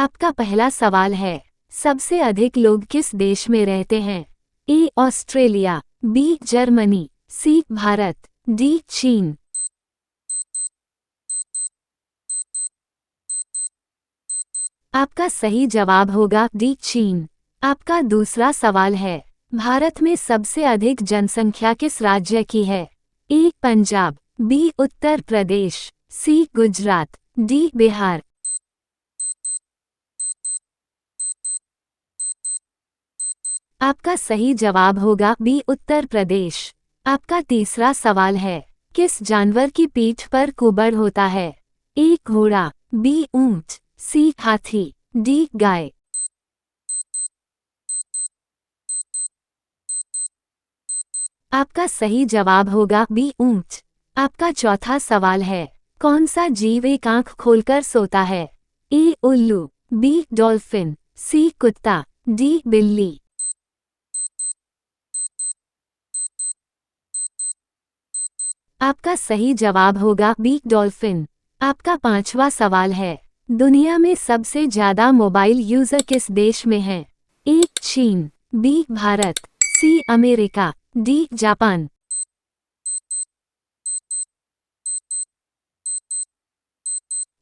आपका पहला सवाल है, सबसे अधिक लोग किस देश में रहते हैं? A Australia, B Germany, C Bharat, D चीन। आपका सही जवाब होगा डी चीन। आपका दूसरा सवाल है, भारत में सबसे अधिक जनसंख्या किस राज्य की है? ए पंजाब, बी उत्तर प्रदेश, सी गुजरात, डी बिहार। आपका सही जवाब होगा बी उत्तर प्रदेश। आपका तीसरा सवाल है, किस जानवर की पीठ पर कुबड़ होता है? ए घोड़ा, बी ऊंट, सी हाथी, डी गाय। आपका सही जवाब होगा बी ऊंट। आपका चौथा सवाल है, कौन सा जीव एक आंख खोलकर सोता है? ए उल्लू, बी डॉल्फिन, सी कुत्ता, डी बिल्ली। आपका सही जवाब होगा बी डॉल्फिन। आपका पांचवा सवाल है, दुनिया में सबसे ज्यादा मोबाइल यूजर किस देश में हैं? ए चीन, B Bharat, C America, D Japan.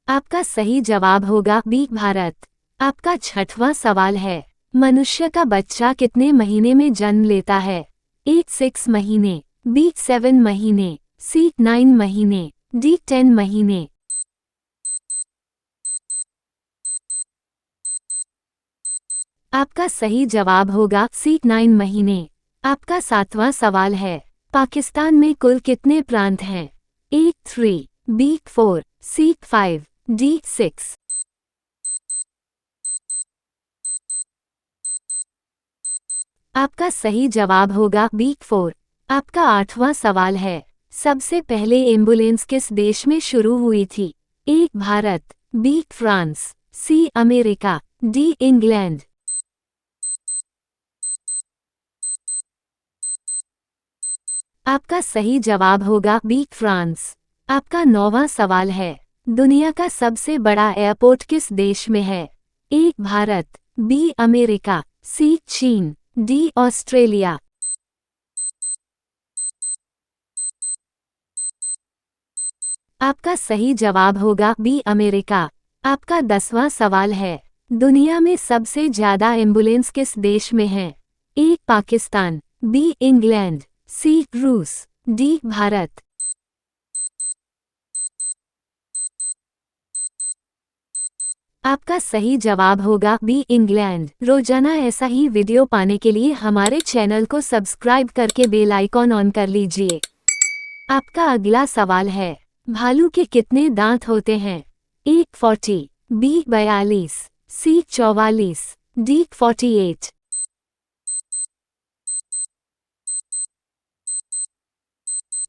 आपका सही जवाब होगा बी भारत। आपका छठवां सवाल है, मनुष्य का बच्चा कितने महीने में जन्म लेता है? ए 6 महीने, बी 7 महीने, सी 9 महीने, डी 10 महीने। आपका सही जवाब होगा सी 9 महीने। आपका सातवां सवाल है, पाकिस्तान में कुल कितने प्रांत हैं? ए 3, बी 4, सी 5, डी 6। आपका सही जवाब होगा बी 4। आपका आठवां सवाल है, सबसे पहले एम्बुलेंस किस देश में शुरू हुई थी? A Bharat, B France, C America, D England. आपका सही जवाब होगा बी फ्रांस। आपका नौवां सवाल है, दुनिया का सबसे बड़ा एयरपोर्ट किस देश में है? ए भारत, बी अमेरिका, सी चीन, डी ऑस्ट्रेलिया। आपका सही जवाब होगा बी अमेरिका। आपका 10वां सवाल है, दुनिया में सबसे ज्यादा एम्बुलेंस किस देश में हैं? ए पाकिस्तान, बी इंग्लैंड, सी रूस, डी भारत। आपका सही जवाब होगा बी इंग्लैंड। रोजाना ऐसा ही वीडियो पाने के लिए हमारे चैनल को सब्सक्राइब करके बेल आइकॉन ऑन कर लीजिए। आपका अगला सवाल है, भालू के कितने दांत होते हैं? ए 40, बी 42, सी 44, डी 48।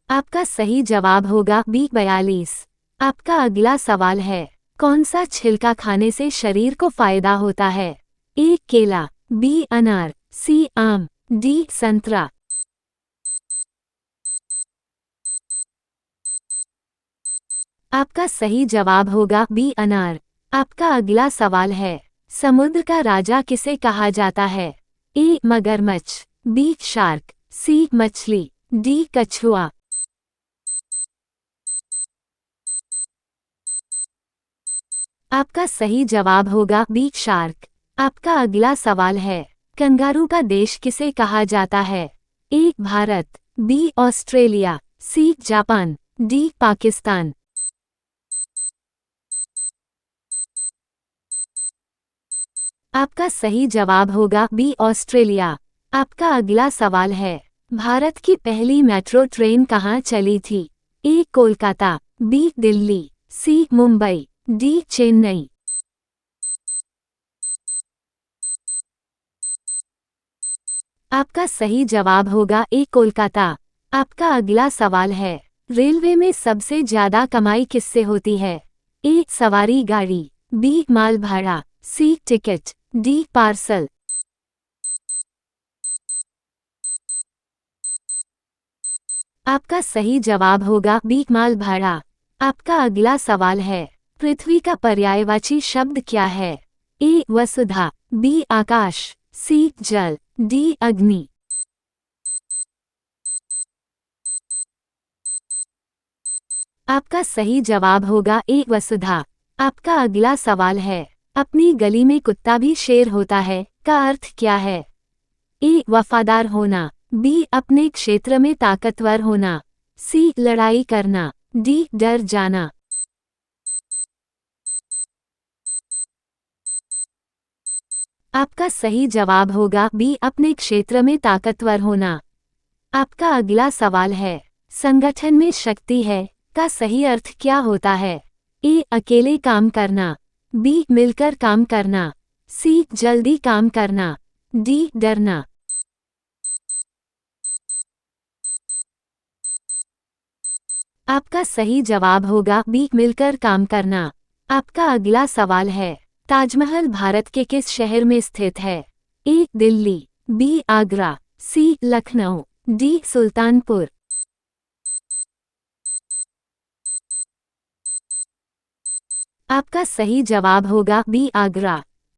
आपका सही जवाब होगा बी 42। आपका अगला सवाल है, कौन सा छिलका खाने से शरीर को फायदा होता है? ए केला, बी अनार, सी आम, डी संतरा। आपका सही जवाब होगा बी अनार। आपका अगला सवाल है, समुद्र का राजा किसे कहा जाता है? ए मगरमच्छ, बी शार्क, सी मछली, डी कछुआ। आपका सही जवाब होगा बी शार्क। आपका अगला सवाल है, कंगारू का देश किसे कहा जाता है? A Bharat, B Australia, C Japan, D Pakistan. आपका सही जवाब होगा बी ऑस्ट्रेलिया। आपका अगला सवाल है, भारत की पहली मेट्रो ट्रेन कहाँ चली थी? ए कोलकाता, बी दिल्ली, सी मुंबई, डी चेन्नई। आपका सही जवाब होगा ए कोलकाता। आपका अगला सवाल है, रेलवे में सबसे ज्यादा कमाई किससे होती है? ए सवारी गाड़ी, बी माल भाड़ा, सी टिकट, डी पार्सल। आपका सही जवाब होगा बी माल भाड़ा। आपका अगला सवाल है, पृथ्वी का पर्यायवाची शब्द क्या है? ए वसुधा, बी आकाश, सी जल, डी अग्नि। आपका सही जवाब होगा ए वसुधा। आपका अगला सवाल है, अपनी गली में कुत्ता भी शेर होता है का अर्थ क्या है? ए वफादार होना, बी अपने क्षेत्र में ताकतवर होना, सी लड़ाई करना, डी डर जाना। आपका सही जवाब होगा बी अपने क्षेत्र में ताकतवर होना। आपका अगला सवाल है, संगठन में शक्ति है का सही अर्थ क्या होता है? ए अकेले काम करना, बी मिलकर काम करना, सी जल्दी काम करना, डी डरना। आपका सही जवाब होगा बी मिलकर काम करना। आपका अगला सवाल है, ताजमहल भारत के किस शहर में स्थित है? ए दिल्ली, बी आगरा, सी लखनऊ, डी सुल्तानपुर। आपका सही जवाब होगा बी आगरा।